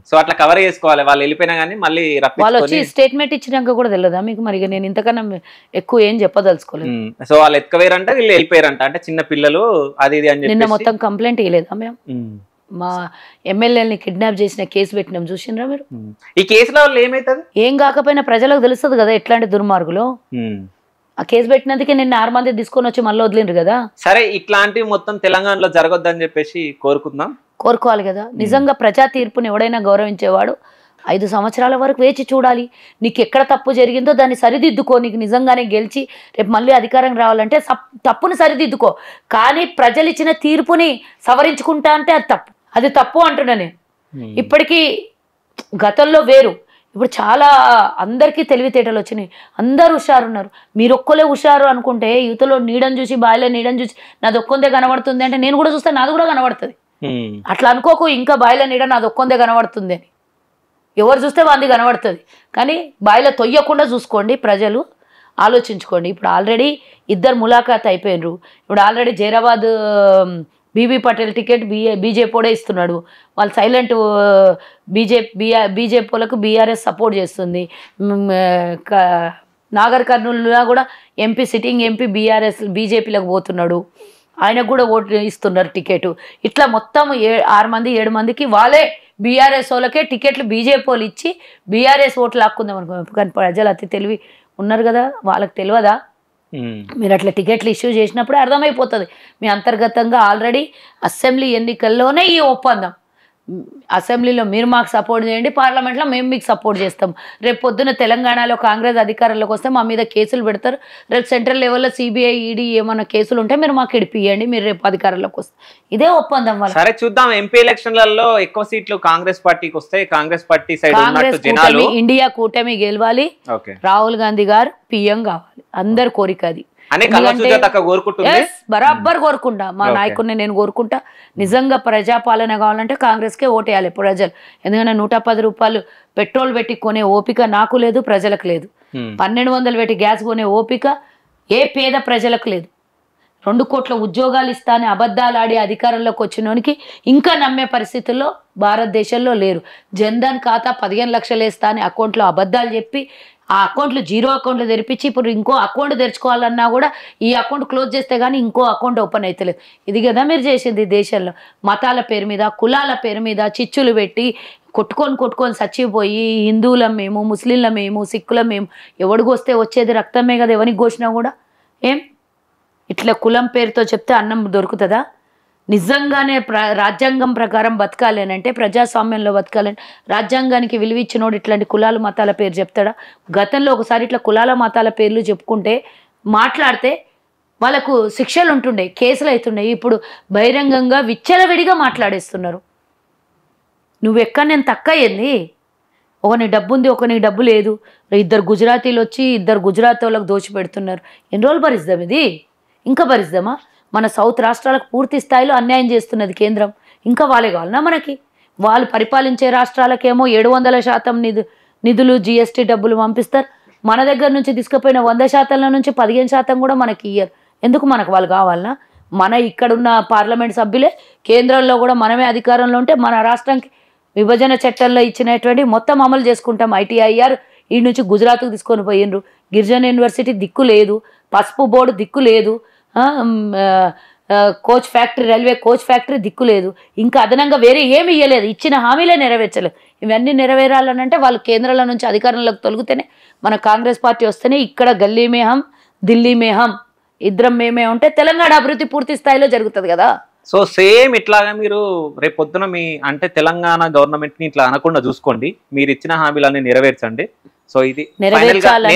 So అట్లా cover చేసుకోవాలి, వాళ్ళు వెళ్ళిపోయినా కానీ మళ్ళీ వాళ్ళు వచ్చి స్టేట్మెంట్ ఇచ్చినాక కూడా తెలియదా మీకు? మరి నేను ఇంతకన్నా ఎక్కువ ఏం చెప్పదలుచుకోలేదు. సో వాళ్ళు ఎత్తుకవేరంట, వీళ్ళు వెళ్ళిపోయారంట, అంటే చిన్న పిల్లలు అది ఇది అని నిన్న మొత్తం కంప్లైంట్ ఇవ్వలేదా మేము? మా ఎమ్మెల్యేని కిడ్నాప్ చేసిన కేసు పెట్టినాం, చూసినరా మీరు? ఈ కేసులో వాళ్ళు ఏమైతుంది ఏం కాకపోయినా ప్రజలకు తెలుస్తుంది కదా ఎట్లాంటి దుర్మార్గులు. ఆ కేసు పెట్టినందుకే నిన్న 6 మంది తీసుకొని వచ్చి మళ్ళీ వదిలిండ్రు కదా. సరే, ఇట్లాంటివి మొత్తం తెలంగాణలో జరగొద్దని చెప్పేసి కోరుకోవాలి కదా. నిజంగా ప్రజా తీర్పుని ఎవడైనా గౌరవించేవాడు 5 సంవత్సరాల వరకు వేచి చూడాలి. నీకు ఎక్కడ తప్పు జరిగిందో దాన్ని సరిదిద్దుకో. నీకు నిజంగానే గెలిచి రేపు మళ్ళీ అధికారం రావాలంటే తప్పుని సరిదిద్దుకో. కానీ ప్రజలు ఇచ్చిన తీర్పుని సవరించుకుంటా అంటే అది తప్పు అంటున్నా నేను. ఇప్పటికీ గతంలో వేరు, ఇప్పుడు చాలా అందరికీ తెలివితేటలు వచ్చినాయి, అందరూ హుషారున్నారు. మీరు ఒక్కలే హుషారు అనుకుంటే యువతలో నీడని చూసి బాయిలో నీడని చూసి నాది ఒక్కొందే కనబడుతుంది అంటే నేను కూడా చూస్తే నాది కూడా కనబడుతుంది. అట్లా అనుకోకు ఇంకా బాయిలో నీడ నాది ఒక్కొందే కనబడుతుంది అని. ఎవరు చూస్తే వాంది కనబడుతుంది, కానీ బాయిలో తొయ్యకుండా చూసుకోండి, ప్రజలు ఆలోచించుకోండి. ఇప్పుడు ఆల్రెడీ 2 ములాఖాత్ అయిపోయినరు. ఇప్పుడు already Zaheerabad B B Patil ticket బీజేపీడే ఇస్తున్నాడు. వాళ్ళు సైలెంట్ బీజేపీ వాళ్ళకు బీఆర్ఎస్ సపోర్ట్ చేస్తుంది. నాగర్ కర్నూలులో కూడా సిట్టింగ్ ఎంపీ బీజేపీలకు పోతున్నాడు, ఆయనకు కూడా ఓటు ఇస్తున్నారు టికెట్. ఇట్లా మొత్తం 6 మంది 7 మందికి వాళ్ళే బీఆర్ఎస్ వాళ్ళకే టికెట్లు బీజేపీ వాళ్ళు ఇచ్చి బీఆర్ఎస్ ఓట్లు లాక్కుందాం అనుకో. కానీ ప్రజలు అతి తెలివి ఉన్నారు కదా, వాళ్ళకి తెలియదా? మీరు అట్లా టికెట్లు ఇష్యూ చేసినప్పుడు అర్థమైపోతుంది. మీ అంతర్గతంగా ఆల్రెడీ అసెంబ్లీ ఎన్నికల్లోనే ఈ ఒప్పందం. అసెంబ్లీలో మీరు మాకు సపోర్ట్ చేయండి, పార్లమెంట్లో మేము మీకు సపోర్ట్ చేస్తాం. రేపు పొద్దున తెలంగాణలో కాంగ్రెస్ అధికారంలోకి వస్తే మా మీద కేసులు పెడతారు. రేపు సెంట్రల్ లెవెల్లో సిబిఐ ఈడీ ఏమైనా కేసులు ఉంటే మీరు మాకు ఇడిపియండి, మీరు రేపు అధికారంలోకి వస్తే. ఇదే ఒప్పందం వల్ల. సరే చూద్దాం, ఎంపీ ఎలక్షన్లలో ఎక్కువ సీట్లు కాంగ్రెస్ పార్టీకి వస్తాయి. కాంగ్రెస్ పార్టీ సైడ్ ఉన్నట్టు ఇండియా కూటమి గెలవాలి, రాహుల్ గాంధీ గారు పిఎం కావాలి, అందరి కోరిక అది. బరాబర్ కోరుకుంటా, మా నాయకుడిని నేను కోరుకుంటా. నిజంగా ప్రజాపాలన కావాలంటే కాంగ్రెస్కే ఓటేయాలి ప్రజలు. ఎందుకంటే 110 రూపాయలు పెట్రోల్ పెట్టి కొనే ఓపిక నాకు లేదు, ప్రజలకు లేదు. 1200 పెట్టి గ్యాస్ కొనే ఓపిక ఏ పేద ప్రజలకు లేదు. 2 కోట్ల ఉద్యోగాలు ఇస్తా అని అబద్ధాలు ఆడి అధికారంలోకి వచ్చినోనికి ఇంకా నమ్మే పరిస్థితుల్లో భారతదేశంలో లేరు. జన్ధన్ ఖాతా 15 లక్షలు వేస్తా అని అకౌంట్లో అబద్ధాలు చెప్పి ఆ అకౌంట్లు 0 అకౌంట్లు తెరిపించి ఇప్పుడు ఇంకో అకౌంట్ తెరుచుకోవాలన్నా కూడా ఈ అకౌంట్ క్లోజ్ చేస్తే కానీ ఇంకో అకౌంట్ ఓపెన్ అవుతలేదు. ఇది కదా మీరు చేసింది దేశంలో. మతాల పేరు మీద, కులాల పేరు మీద చిచ్చులు పెట్టి కొట్టుకొని చచ్చిపోయి హిందువులం మేము, ముస్లింలం మేము, సిక్కులం మేము, ఎవడికి వస్తే వచ్చేది రక్తమే కదా, ఎవరికి కోసినా కూడా. ఏం ఇట్లా కులం పేరుతో చెప్తే అన్నం దొరుకుతుందా? నిజంగానే రాజ్యాంగం ప్రకారం బతకాలి అని అంటే, ప్రజాస్వామ్యంలో బతకాలని రాజ్యాంగానికి విలువిచ్చినోడు ఇట్లాంటి కులాల మతాల పేరు చెప్తాడా? గతంలో ఒకసారి ఇట్లా కులాల మతాల పేర్లు చెప్పుకుంటే మాట్లాడితే వాళ్ళకు శిక్షలు ఉంటుండే, కేసులు అవుతుండే. ఇప్పుడు బహిరంగంగా విచ్చలవిడిగా మాట్లాడేస్తున్నారు. నువ్వెక్కడ నేను తక్కువ అయ్యింది, ఒకని డబ్బు ఉంది ఒకనికి డబ్బు లేదు, 2 గుజరాతీలు వచ్చి 2 గుజరాతీ వాళ్ళకి దోచిపెడుతున్నారు. ఎన్ని రోజులు భరిద్దాం ఇది? ఇంకా భరిద్దామా? మన సౌత్ రాష్ట్రాలకు పూర్తి స్థాయిలో అన్యాయం చేస్తున్నది కేంద్రం, ఇంకా వాళ్ళే కావాలన్నా మనకి? వాళ్ళు పరిపాలించే రాష్ట్రాలకేమో 700% నిధులు జిఎస్టీ డబ్బులు పంపిస్తారు. మన దగ్గర నుంచి తీసుకుపోయిన 100% నుంచి 15% కూడా మనకి ఇయ్యరు. ఎందుకు? మనకు వాళ్ళు కావాలన్నా? మన ఇక్కడున్న పార్లమెంట్ సభ్యులే కేంద్రంలో కూడా మనమే అధికారంలో ఉంటే మన రాష్ట్రానికి విభజన చట్టంలో ఇచ్చినటువంటి మొత్తం అమలు చేసుకుంటాం. ఐటీఐఆర్ ఈ నుంచి గుజరాత్కు తీసుకొని పోయినరు. గిరిజన యూనివర్సిటీ దిక్కు లేదు, పసుపు బోర్డు దిక్కు లేదు, coach factory, railway coach factory దిక్కు లేదు. ఇంకా అదనంగా వేరే ఏమి ఇవ్వలేదు, ఇచ్చిన హామీలే నెరవేర్చలేదు. ఇవన్నీ నెరవేరాలనంటే వాళ్ళు కేంద్రంలో నుంచి అధికారంలోకి తొలగితేనే, మన కాంగ్రెస్ పార్టీ వస్తేనే ఇక్కడ గల్లీ మేహం ఢిల్లీ మేహం ఇద్దరం మేమే ఉంటే తెలంగాణ అభివృద్ధి పూర్తి స్థాయిలో జరుగుతుంది కదా. సో సేమ్ ఇట్లాగా మీరు రేపు పొద్దున మీ అంటే తెలంగాణ గవర్నమెంట్ ని ఇట్లా అనకుండా చూసుకోండి, మీరు ఇచ్చిన హామీలన్నీ నెరవేర్చండి. సో ఇది నెరవేర్చాలని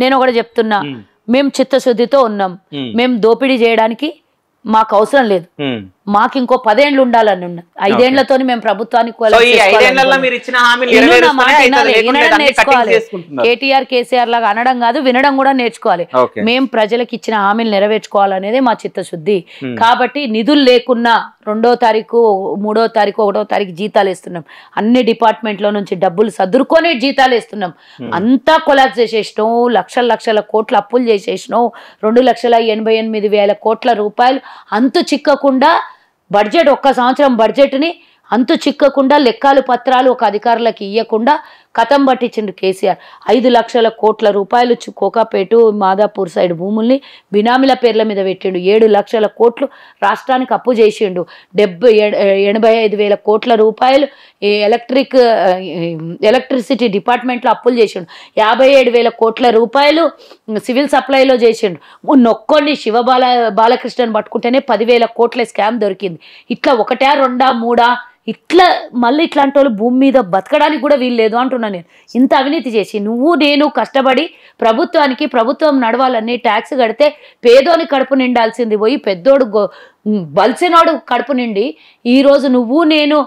నేను ఒకటి చెప్తున్నా, మేము చిత్తశుద్ధితో ఉన్నాం. మేము దోపిడీ చేయడానికి మాకు అవసరం లేదు, మాకు ఇంకో 10 ఏళ్ళు ఉండాలని ఉన్నది. 5 ఏళ్లతో మేము ప్రభుత్వానికి నేర్చుకోవాలి. కేటీఆర్ కేసీఆర్ లాగా అనడం కాదు, వినడం కూడా నేర్చుకోవాలి. మేము ప్రజలకు ఇచ్చిన హామీలు నెరవేర్చుకోవాలనేది మా చిత్తశుద్ధి. కాబట్టి నిధులు లేకున్నా 2వ తారీఖు 3వ తారీఖు 1వ తారీఖు జీతాలు వేస్తున్నాం. అన్ని డిపార్ట్మెంట్లో నుంచి డబ్బులు సదురుకొని జీతాలు వేస్తున్నాం. అంతా కొలాప్స్ చేసేసినాం, లక్షల కోట్ల అప్పులు చేసేసినాం. 2,88,000 కోట్ల రూపాయలు అంతు చిక్కకుండా బడ్జెట్, ఒక్క సంవత్సరం బడ్జెట్ని అంతు చిక్కకుండా లెక్కలు పత్రాలు ఒక అధికారులకు ఇవ్వకుండా కథం పట్టించిండు కేసీఆర్. 5 లక్షల కోట్ల రూపాయలు కోకాపేటు మాదాపూర్ సైడ్ భూముల్ని బినామీల పేర్ల మీద పెట్టిండు. 7 లక్షల కోట్లు రాష్ట్రానికి అప్పు చేసిండు. 85,000 కోట్ల రూపాయలు ఎలక్ట్రిసిటీ డిపార్ట్మెంట్లో అప్పులు చేసిండు. 57,000 కోట్ల రూపాయలు సివిల్ సప్లైలో చేసిండు. నొక్కొని బాలకృష్ణని పట్టుకుంటేనే 10,000 కోట్ల స్కామ్ దొరికింది. ఇట్లా 1, 2, 3 ఇట్లా మళ్ళీ ఇట్లాంటి వాళ్ళు భూమి మీద బతకడానికి కూడా వీలు లేదు అంటున్నా నేను. ఇంత అవినీతి చేసి నువ్వు నేను కష్టపడి ప్రభుత్వం నడవాలని ట్యాక్స్ కడితే పేదోని కడుపు నిండాల్సింది పోయి పెద్దోడు బలిసినోడు కడుపు నిండి ఈరోజు నువ్వు నేను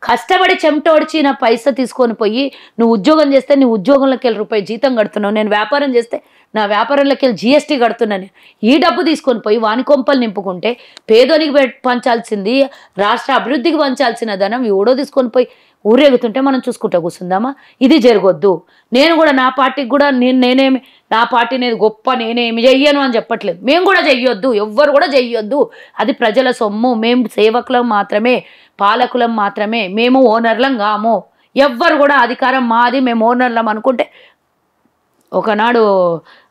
కష్టపడి చెమటోడిచిన పైసా తీసుకొని పోయి నువ్వు ఉద్యోగం చేస్తే నీ ఉద్యోగంలోకి వెళ్ళి రూపాయి జీతం కడుతున్నావు, నేను వ్యాపారం చేస్తే నా వ్యాపారంలోకి వెళ్ళి GST కడుతున్నాను. ఈ డబ్బు తీసుకొని పోయి వాని కొంపలు నింపుకుంటే పేదోనికి పంచాల్సింది, రాష్ట్ర అభివృద్ధికి పంచాల్సిన ధనం ఎవడో తీసుకొని పోయి ఊరేగుతుంటే మనం చూసుకుంటా కూర్చుందామా? ఇది జరగొద్దు. నేను కూడా నా పార్టీకి కూడా నేనేమి నా పార్టీ అనేది గొప్ప నేనేమి చెయ్యను అని చెప్పట్లేదు. మేము కూడా చెయ్యొద్దు, ఎవ్వరు కూడా చెయ్యొద్దు. అది ప్రజల సొమ్ము. మేము సేవకులం మాత్రమే, పాలకులం మాత్రమే, మేము ఓనర్లం కాము. ఎవ్వరు కూడా అధికారం మాది, మేము ఓనర్లం అనుకుంటే ఒకనాడు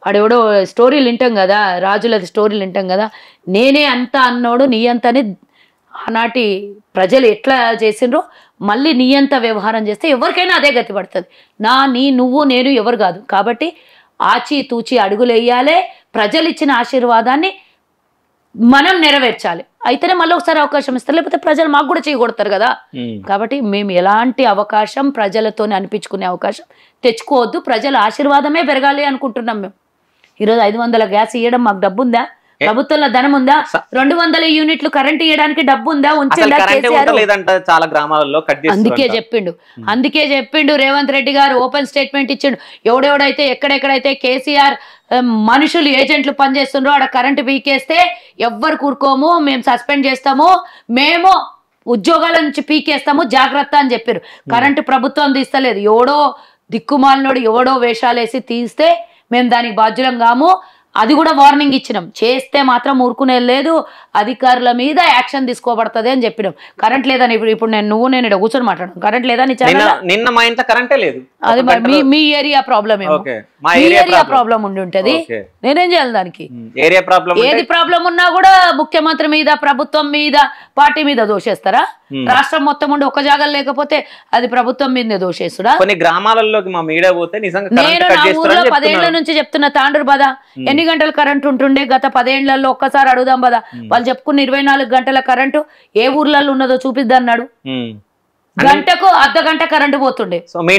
ఆడెవడో స్టోరీలు వింటాం కదా, రాజులది స్టోరీలు వింటాం కదా, నేనే అంత అన్నోడు నీ అంతని ఆనాటి ప్రజలు ఎట్లా చేసిండ్రో మళ్ళీ నీ అంత వ్యవహారం చేస్తే ఎవరికైనా అదే గతి పడుతుంది. నువ్వు నేను ఎవరు కాదు. కాబట్టి ఆచి తూచి అడుగులు వేయాలి. ప్రజలు ఇచ్చిన ఆశీర్వాదాన్ని మనం నెరవేర్చాలి. అయితేనే మళ్ళీ ఒకసారి అవకాశం ఇస్తారు, లేకపోతే ప్రజలు మాకు కూడా చేయగొడతారు కదా. కాబట్టి మేము ఎలాంటి అవకాశం ప్రజలతోనే అనిపించుకునే అవకాశం తెచ్చుకోవద్దు. ప్రజల ఆశీర్వాదమే పెరగాలి అనుకుంటున్నాం మేము. ఈరోజు 500 గ్యాస్ ఇవ్వడం మాకు డబ్బు ఉందా? ప్రభుత్వంలో ధనం ఉందా? 200 యూనిట్లు కరెంట్ ఇవ్వడానికి డబ్బు ఉందా? చాలా గ్రామాలలో అందుకే చెప్పిండు రేవంత్ రెడ్డి గారు ఓపెన్ స్టేట్మెంట్ ఇచ్చిండు. ఎవడెవడైతే ఎక్కడెక్కడైతే కేసీఆర్ మనుషులు ఏజెంట్లు పనిచేస్తుండ్రో ఆడ కరెంటు పీకేస్తే ఎవ్వరు కూరుకోము, మేము సస్పెండ్ చేస్తాము, మేము ఉద్యోగాల నుంచి పీకేస్తాము, జాగ్రత్త అని చెప్పారు. కరెంటు ప్రభుత్వం తీస్తలేదు. ఎవడో దిక్కుమాలినోడు ఎవడో వేషాలేసి తీస్తే మేము దానికి బాధ్యులం కాము. అది కూడా వార్నింగ్ ఇచ్చినాం. చేస్తే మాత్రం ఊరుకునే లేదు, అధికారుల మీద యాక్షన్ తీసుకోబడుతుంది అని చెప్పినాం. కరెంట్ లేదని ఇప్పుడు నేను ఇక్కడ కూర్చొని మాట్లాడడం, కరెంట్ లేదని నిన్న మా ఇంట్లో కరెంటే లేదు. అది మీ ఏరియా ప్రాబ్లం ఏమో, ఏరియా ప్రాబ్లం ఉండి ఉంటది. నేనేం చేయాలి దానికి? ఏరియా ప్రాబ్లం ఏది ప్రాబ్లం ఉన్నా కూడా ముఖ్యమంత్రి మీద, ప్రభుత్వం మీద, పార్టీ మీద దోషేస్తారా? రాష్ట్రం మొత్తం ఉండి ఒక జాగాలు లేకపోతే అది ప్రభుత్వం మీదనే దోషేస్తుడా? కొన్ని గ్రామాలలోకి మా మీడియా పోతే నిజంగా నేను నా ఊర్లో 10 ఏళ్ల నుంచి చెప్తున్నా, తాండ్రు బాధ. ఎన్ని గంటలు కరెంట్ ఉంటుండే గత 10 ఏళ్లలో? ఒక్కసారి అడుగుదాం బాధ. వాళ్ళు చెప్పుకున్న 24 గంటల కరెంటు ఏ ఊర్లలో ఉన్నదో చూపిద్దన్నాడు. గంటకు అర్ధగంట కరెంటు పోతుండే మీ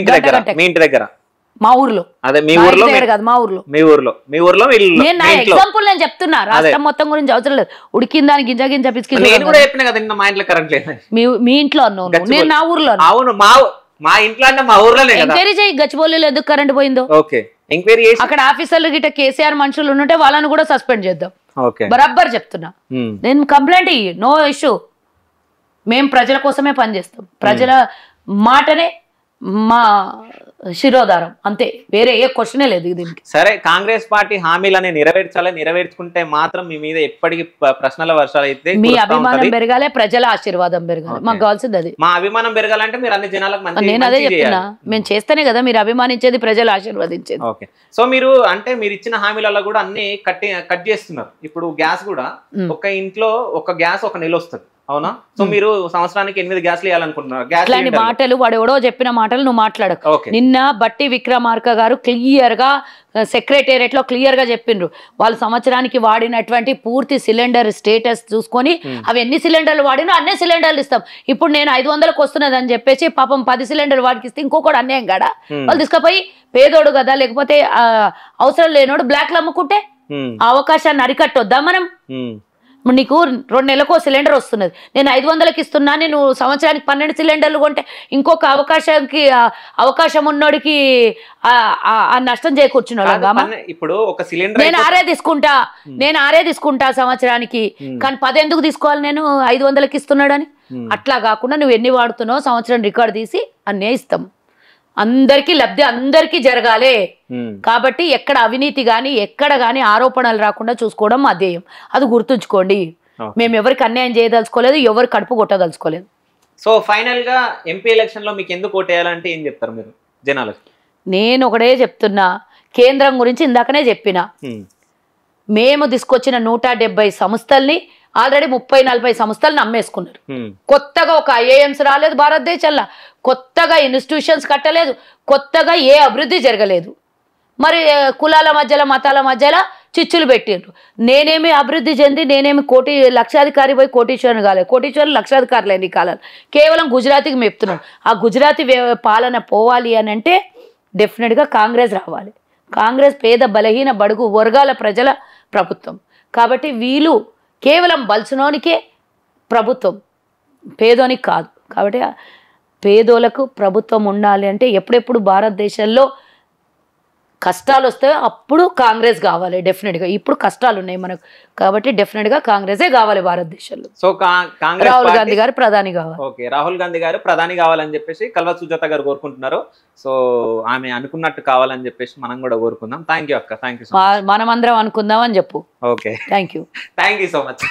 ఇంటి దగ్గర. మా ఊర్లో, అదే మీ ఊర్లో కాదు, మా ఊర్లో. మీ ఊర్లో నేను నా ఎగ్జాంపుల్ నేను చెప్తున్నా, రాష్ట్రం మొత్తం గురించి అవసరం లేదు. ఉడికిన దాని గింజ పిసికి మీ ఇంట్లో అన్నావు, నేను నా ఊర్లో. అవును, మా ఇంట్లో అంటే మా ఊర్లో ఎంక్వైరీ చేయి. గచ్చిబౌలిలో ఎందుకు కరెంట్ పోయిందో అక్కడ ఆఫీసర్లు గిట్ట కేసీఆర్ మనుషులు ఉంటే వాళ్ళని కూడా సస్పెండ్ చేద్దాం. బరాబర్ చెప్తున్నా నేను. కంప్లైంట్ ఇయ్యి, నో ఇష్యూ. మేము ప్రజల కోసమే పనిచేస్తాం. ప్రజల మాటనే మా శిరోధారం, అంతే. వేరే ఏ క్వశ్చనే లేదు దీనికి. సరే, కాంగ్రెస్ పార్టీ హామీలని నెరవేర్చుకుంటే మాత్రం మీ మీద ఎప్పటికీ ప్రశ్నల వర్షాలు అయితే. మీ అభిమానం పెరగాలి, ప్రజల ఆశీర్వాదం పెరగాలి. మాకు కావాల్సింది అది. మా అభిమానం పెరగాలంటే మీరు అన్ని జనాలకు నేను అదే చెప్తున్నా. మేము చేస్తేనే కదా మీరు అభిమానించేది, ప్రజలు ఆశీర్వదించేది. ఓకే. సో మీరు ఇచ్చిన హామీలలో కూడా అన్ని కట్ చేస్తున్నారు. ఇప్పుడు గ్యాస్ కూడా ఒక ఇంట్లో ఒక గ్యాస్ ఒక నెల వస్తుంది, అవునా? సో మీరు సంవత్సరానికి 8 గ్యాస్లు ఇవ్వాలనుకుంటున్నారు. ఇట్లాంటి మాటలు వాడు ఎవడో చెప్పిన మాటలు నువ్వు మాట్లాడకు. నిన్న బట్టి విక్రమార్క గారు క్లియర్ గా సెక్రటేరియట్ లో క్లియర్ గా చెప్పిండ్రు. వాళ్ళు సంవత్సరానికి వాడినటువంటి పూర్తి సిలిండర్ స్టేటస్ చూసుకొని అవి ఎన్ని సిలిండర్లు వాడినో అన్ని సిలిండర్లు ఇస్తాం. ఇప్పుడు నేను 500కు వస్తున్నది అని చెప్పేసి పాపం 10 సిలిండర్ వాడికి ఇస్తే ఇంకొకటి అన్యాయం కాడా? వాళ్ళు తీసుకుపోయి పేదోడు కదా, లేకపోతే అవసరం లేనోడు బ్లాక్ లో అమ్ముకుంటే ఆ అవకాశాన్ని అరికట్టొద్దా మనం? నీకు 2 నెలలకు సిలిండర్ వస్తున్నది, నేను 500కి ఇస్తున్నా, నేను సంవత్సరానికి 12 సిలిండర్లు కొంటే ఇంకొక అవకాశం ఉన్నోడికి ఆ నష్టం చేకూర్చున్నాడు. ఇప్పుడు ఒక సిలిండర్ నేను 6 తీసుకుంటా సంవత్సరానికి, కానీ 10 ఎందుకు తీసుకోవాలి నేను 500కి ఇస్తున్నాడని? అట్లా కాకుండా నువ్వు ఎన్ని వాడుతున్నావు సంవత్సరం రికార్డు తీసి అన్నే ఇస్తాం. అందరికీ లబ్ధి అందరికీ జరగాలి. కాబట్టి ఎక్కడ అవినీతి గాని ఎక్కడ గాని ఆరోపణలు రాకుండా చూసుకోవడం మా ధ్యేయం. అది గుర్తుంచుకోండి. మేము ఎవరికి అన్యాయం చేయదలుచుకోలేదు, ఎవరు కడుపు కొట్టదలుచుకోలేదు. సో ఫైనల్ గా ఎంపీ ఎలక్షన్ లో మీకు ఎందుకు ఓటేయాలంటే ఏం చెప్తారు మీరు జనాలకు? నేను ఒకటే చెప్తున్నా, కేంద్రం గురించి ఇందాకనే చెప్పిన, మేము తీసుకొచ్చిన 170 సంస్థల్ని ఆల్రెడీ 30-40 సంస్థలను అమ్మేసుకున్నారు. కొత్తగా ఒక ఐఏఎంస్ రాలేదు భారతదేశంలో, కొత్తగా ఇన్స్టిట్యూషన్స్ కట్టలేదు, కొత్తగా ఏ అభివృద్ధి జరగలేదు. మరి కులాల మధ్యలో మతాల మధ్యలో చిచ్చులు పెట్టిండ్రు. నేనేమి అభివృద్ధి చెంది నేనేమి లక్షాధికారి పోయి కోటీశ్వరుని కాలేదు, కోటీశ్వరులు లక్షాధికారులు ఎన్ని కాలాలు, కేవలం గుజరాతీకి మెప్తున్నాడు. ఆ గుజరాతీ పాలన పోవాలి అని అంటే డెఫినెట్గా కాంగ్రెస్ రావాలి. కాంగ్రెస్ పేద బలహీన బడుగు వర్గాల ప్రజల ప్రభుత్వం కాబట్టి వీళ్ళు కేవలం బల్సునోనికే ప్రభుత్వం, పేదోనికి కాదు. కాబట్టి పేదోలకు ప్రభుత్వం ఉండాలి అంటే ఎప్పుడెప్పుడు భారతదేశంలో కష్టాలు వస్తాయో అప్పుడు కాంగ్రెస్ కావాలి డెఫినెట్గా. ఇప్పుడు కష్టాలు ఉన్నాయి మనకు కాబట్టి డెఫినెట్గా కాంగ్రెసే కావాలి భారతదేశంలో. సో కాంగ్రెస్ రాహుల్ గాంధీ గారు ప్రధాని కావాలి. ఓకే, రాహుల్ గాంధీ గారు ప్రధాని కావాలని చెప్పేసి కల్వ సుజాత గారు కోరుకుంటున్నారు. సో ఆమె అనుకున్నట్టు కావాలని చెప్పేసి మనం కూడా కోరుకుందాం. థ్యాంక్ యూ అక్క, థ్యాంక్ యూ సో మచ్. మనమందరం అనుకుందాం అని చెప్పు. Okay, thank you so much.